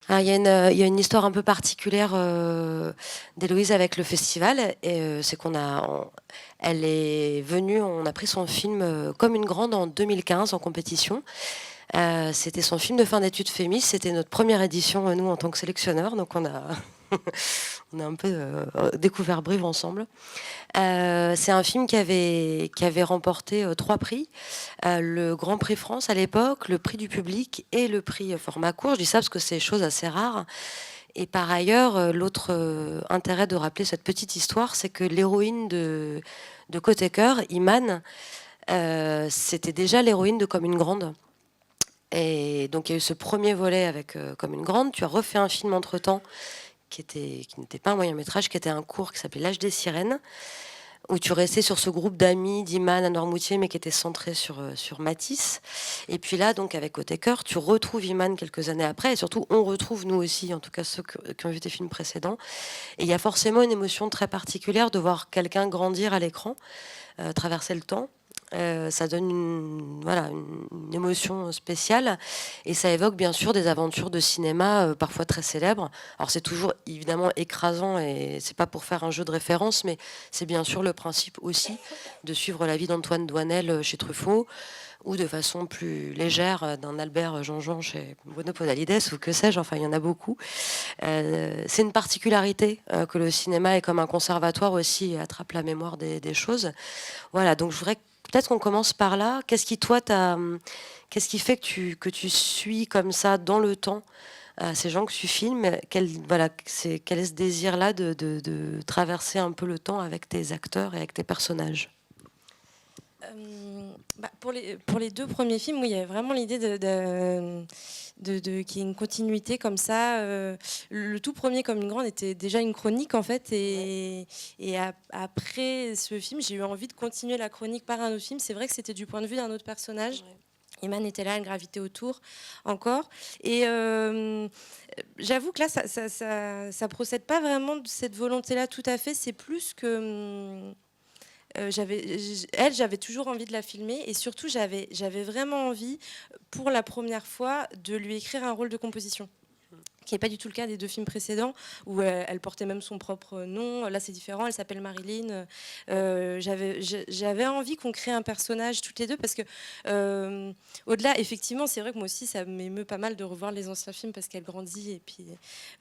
Alors, il y a une histoire un peu particulière d'Héloïse avec le festival. Et c'est elle est venue, on a pris son film comme une grande en 2015 en compétition. C'était son film de fin d'études Fémis. C'était notre première édition, nous, en tant que sélectionneurs. Donc, on a un peu découvert Brive ensemble. C'est un film qui avait remporté 3 prix. Le Grand Prix France à l'époque, le prix du public et le prix format court. Je dis ça parce que c'est des choses assez rares. Et par ailleurs, l'autre intérêt de rappeler cette petite histoire, c'est que l'héroïne de Côté Cœur, Iman, c'était déjà l'héroïne de Comme une grande. Et donc il y a eu ce premier volet avec Comme une grande. Tu as refait un film entre-temps qui n'était pas un moyen métrage, qui était un court qui s'appelait L'âge des sirènes, où tu restais sur ce groupe d'amis d'Iman à Noirmoutier, mais qui était centré sur Matisse. Et puis là, donc avec Côté Cœur, tu retrouves Iman quelques années après, et surtout on retrouve nous aussi, en tout cas ceux qui ont vu tes films précédents. Et il y a forcément une émotion très particulière de voir quelqu'un grandir à l'écran, traverser le temps. Ça donne voilà, une émotion spéciale et ça évoque bien sûr des aventures de cinéma parfois très célèbres. Alors c'est toujours évidemment écrasant et c'est pas pour faire un jeu de référence, mais c'est bien sûr le principe aussi de suivre la vie d'Antoine Doinel chez Truffaut ou de façon plus légère d'un Albert Jean-Jean chez Bruno Podalides ou que sais-je, enfin il y en a beaucoup. C'est une particularité que le cinéma est comme un conservatoire aussi et attrape la mémoire des choses. Voilà, donc je voudrais peut-être qu'on commence par là. Qu'est-ce qui fait que tu suis comme ça dans le temps ces gens que tu filmes? Quel est ce désir-là de traverser un peu le temps avec tes acteurs et avec tes personnages? Pour les deux premiers films, oui, il y avait vraiment l'idée qu'il y ait une continuité comme ça. Le tout premier, Comme une grande, était déjà une chronique en fait. Après ce film, j'ai eu envie de continuer la chronique par un autre film. C'est vrai que c'était du point de vue d'un autre personnage. Ouais. Iman était là, elle gravitait autour encore. Et j'avoue que là, ça procède pas vraiment de cette volonté-là tout à fait. C'est plus que j'avais toujours envie de la filmer et surtout j'avais vraiment envie pour la première fois de lui écrire un rôle de composition qui n'est pas du tout le cas des deux films précédents où elle portait même son propre nom. Là c'est différent, elle s'appelle Marilyn. J'avais envie qu'on crée un personnage toutes les deux parce que au-delà, effectivement, c'est vrai que moi aussi ça m'émeut pas mal de revoir les anciens films parce qu'elle grandit et puis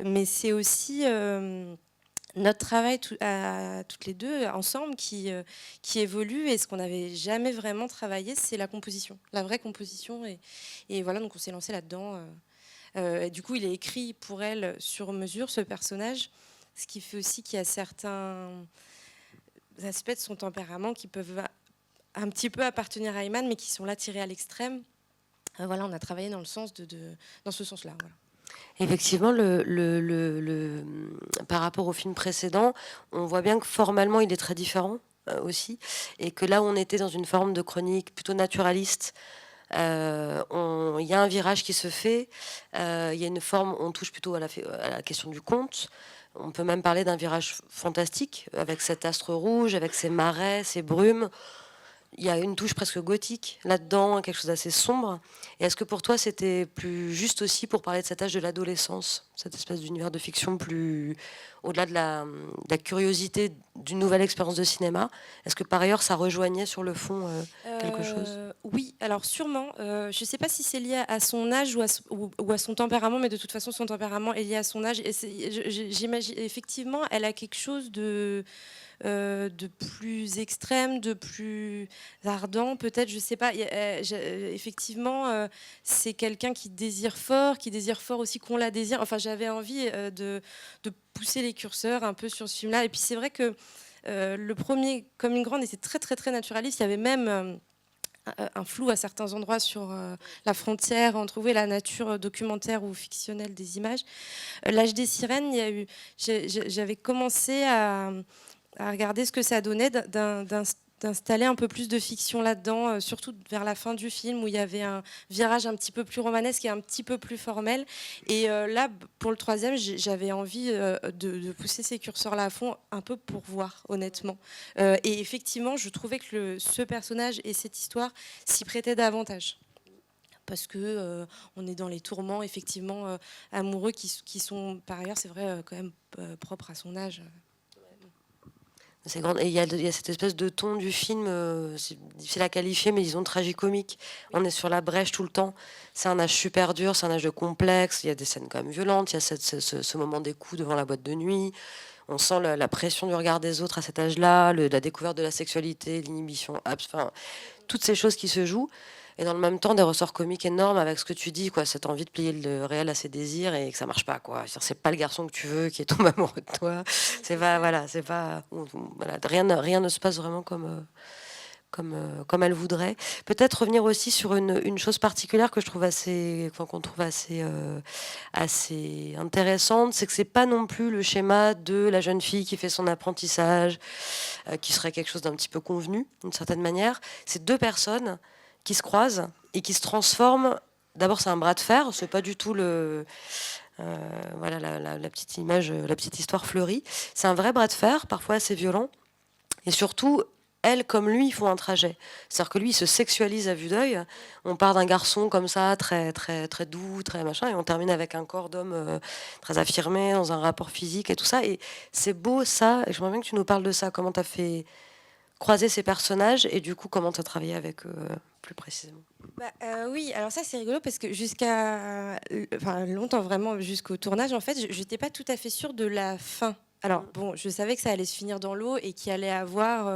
mais c'est aussi notre travail à toutes les deux ensemble qui évolue et ce qu'on n'avait jamais vraiment travaillé, c'est la composition, la vraie composition. Et voilà, donc on s'est lancé là-dedans. Et du coup, il est écrit pour elle sur mesure, ce personnage, ce qui fait aussi qu'il y a certains aspects de son tempérament qui peuvent un petit peu appartenir à Iman, mais qui sont là tirés à l'extrême. Voilà, on a travaillé dans le sens dans ce sens-là. Voilà. Effectivement, par rapport au film précédent, on voit bien que formellement, il est très différent aussi, et que là où on était dans une forme de chronique plutôt naturaliste, il y a un virage qui se fait, il y a une forme, on touche plutôt à la question du conte. On peut même parler d'un virage fantastique, avec cet astre rouge, avec ces marais, ces brumes. Il y a une touche presque gothique là-dedans, quelque chose d'assez sombre. Et est-ce que pour toi, c'était plus juste aussi pour parler de cet âge de l'adolescence, cette espèce d'univers de fiction plus au-delà de la curiosité d'une nouvelle expérience de cinéma? Est-ce que par ailleurs, ça rejoignait sur le fond quelque chose? Oui, alors sûrement. Je ne sais pas si c'est lié à son âge ou à son tempérament, mais de toute façon, son tempérament est lié à son âge. Et j'imagine, effectivement, elle a quelque chose de plus extrême, de plus ardent, peut-être, je sais pas. Effectivement, c'est quelqu'un qui désire fort aussi qu'on la désire. Enfin, j'avais envie de pousser les curseurs un peu sur ce film-là. Et puis c'est vrai que le premier, Comme une grande, était très très très naturaliste. Il y avait même un flou à certains endroits sur la frontière entre la nature documentaire ou fictionnelle des images. L'âge des sirènes, j'avais commencé à regarder ce que ça donnait d'installer un peu plus de fiction là-dedans, surtout vers la fin du film où il y avait un virage un petit peu plus romanesque et un petit peu plus formel. Et là, pour le troisième, j'avais envie de pousser ces curseurs-là à fond, un peu pour voir, honnêtement. Et effectivement, je trouvais que ce personnage et cette histoire s'y prêtaient davantage parce que on est dans les tourments effectivement amoureux qui sont par ailleurs, c'est vrai, quand même propres à son âge. C'est grand. Et il y a cette espèce de ton du film, c'est difficile à qualifier, mais disons tragicomique. On est sur la brèche tout le temps. C'est un âge super dur, c'est un âge de complexe. Il y a des scènes quand même violentes. Il y a ce moment des coups devant la boîte de nuit. On sent la pression du regard des autres à cet âge-là, la découverte de la sexualité, l'inhibition, enfin, toutes ces choses qui se jouent. Et dans le même temps, des ressorts comiques énormes avec ce que tu dis, quoi, cette envie de plier le réel à ses désirs et que ça marche pas, quoi. C'est pas le garçon que tu veux qui est tombé amoureux de toi. C'est pas, voilà, c'est pas, voilà, rien ne se passe vraiment comme elle voudrait. Peut-être revenir aussi sur une chose particulière que je trouve qu'on trouve assez intéressante, c'est que c'est pas non plus le schéma de la jeune fille qui fait son apprentissage, qui serait quelque chose d'un petit peu convenu, d'une certaine manière. C'est deux personnes qui se croisent et qui se transforment. D'abord, c'est un bras de fer, c'est pas du tout voilà, la petite image, la petite histoire fleurie. C'est un vrai bras de fer, parfois assez violent, et surtout, elle comme lui, ils font un trajet. C'est-à-dire que lui, il se sexualise à vue d'œil. On part d'un garçon comme ça, très, très, très doux, très machin, et on termine avec un corps d'homme très affirmé, dans un rapport physique et tout ça. Et c'est beau ça, et j'aimerais bien que tu nous parles de ça. Comment tu as fait croiser ces personnages, et du coup, comment tu as travaillé avec eux plus précisément? Oui, alors ça c'est rigolo parce que jusqu'à longtemps, vraiment jusqu'au tournage, en fait, je n'étais pas tout à fait sûre de la fin. Alors bon, je savais que ça allait se finir dans l'eau et qu'il allait avoir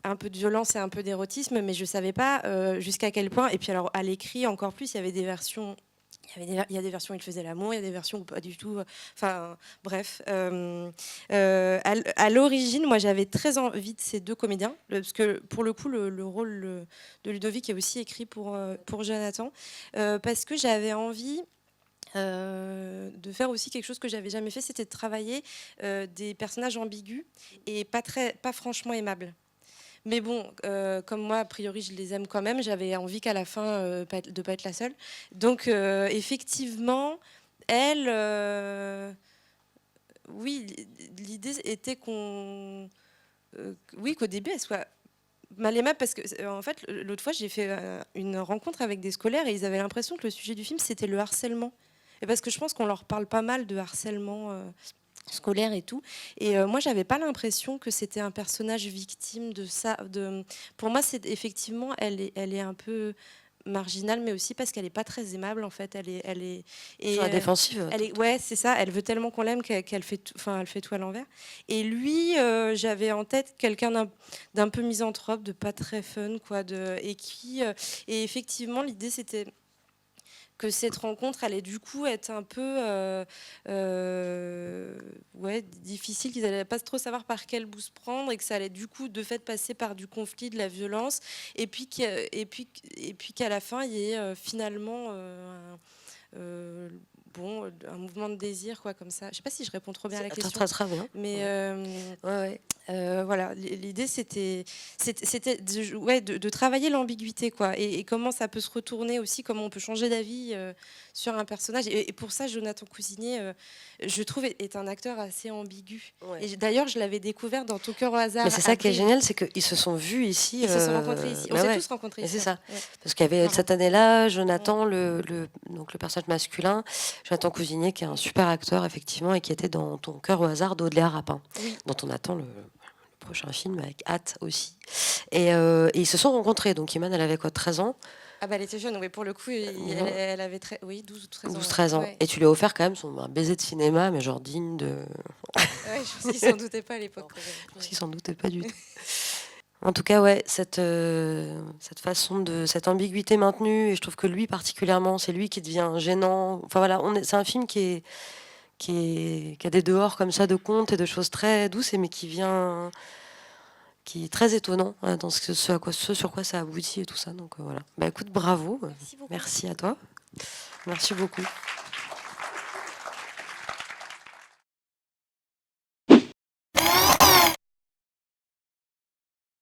un peu de violence et un peu d'érotisme, mais je savais pas jusqu'à quel point. Et puis alors à l'écrit encore plus, il y avait des versions. Il y a des versions où il faisait l'amour, il y a des versions où pas du tout. Enfin, bref. À l'origine, moi, j'avais très envie de ces deux comédiens, parce que pour le coup, le rôle de Ludovic est aussi écrit pour Jonathan, parce que j'avais envie de faire aussi quelque chose que j'avais jamais fait, c'était de travailler des personnages ambigus et pas franchement aimables. Mais bon, comme moi, a priori, je les aime quand même, j'avais envie qu'à la fin, de ne pas être la seule. Donc, effectivement, elle, oui, l'idée était oui, qu'au début, elle soit mal aimable, parce que, en fait, l'autre fois, j'ai fait une rencontre avec des scolaires et ils avaient l'impression que le sujet du film, c'était le harcèlement. Et parce que je pense qu'on leur parle pas mal de harcèlement scolaire et tout. Et moi, j'avais pas l'impression que c'était un personnage victime de ça. Pour moi, c'est effectivement, elle est un peu marginale, mais aussi parce qu'elle est pas très aimable en fait. Elle est et Sur la défensive. ouais, c'est ça. Elle veut tellement qu'on l'aime qu'elle fait elle fait tout à l'envers. Et lui, j'avais en tête quelqu'un d'un peu misanthrope, de pas très fun, quoi, et qui et effectivement, l'idée c'était que cette rencontre allait du coup être un peu ouais, difficile, qu'ils n'allaient pas trop savoir par quel bout se prendre, et que ça allait du coup de fait passer par du conflit, de la violence, et puis qu'à la fin il y ait finalement bon, un mouvement de désir, quoi, comme ça. Je sais pas si je réponds trop bien à la question, Très bien. mais Ouais. voilà, l'idée c'était ouais, de travailler l'ambiguïté, quoi, et comment ça peut se retourner aussi, comment on peut changer d'avis sur un personnage. Et pour ça, Jonathan Cousinier, je trouve, est un acteur assez ambigu. Ouais. Et d'ailleurs, je l'avais découvert dans Ton cœur au hasard. Mais c'est ça qui est génial, c'est qu'ils se sont vus ici. Ils se sont rencontrés ici. On s'est tous rencontrés ici. C'est ça. Ouais. Parce qu'il y avait Marrant. cette année-là, Jonathan, donc le personnage masculin, Jonathan Cousinier, qui est un super acteur, effectivement, et qui était dans Ton cœur au hasard d'Audley Rapin, Oui. dont on attend le prochain film avec hâte aussi. Et ils se sont rencontrés. Donc Iman, elle avait quoi, 13 ans? Ah bah elle était jeune, oui, pour le coup, elle avait 12 ou 13 ans. 12-13 ans. Ouais. Et tu lui as offert quand même un baiser de cinéma, mais genre digne de... Ouais, je pense qu'il s'en doutait pas à l'époque. Je pense qu'il s'en doutait pas du tout. En tout cas, ouais, cette façon cette ambiguïté maintenue, et je trouve que lui particulièrement, c'est lui qui devient gênant. Enfin voilà, c'est un film qui a des dehors comme ça de contes et de choses très douces, mais qui est très étonnant dans ce sur quoi ça aboutit et tout ça. Donc voilà. Bah écoute, bravo. Merci beaucoup. Merci à toi. Merci beaucoup.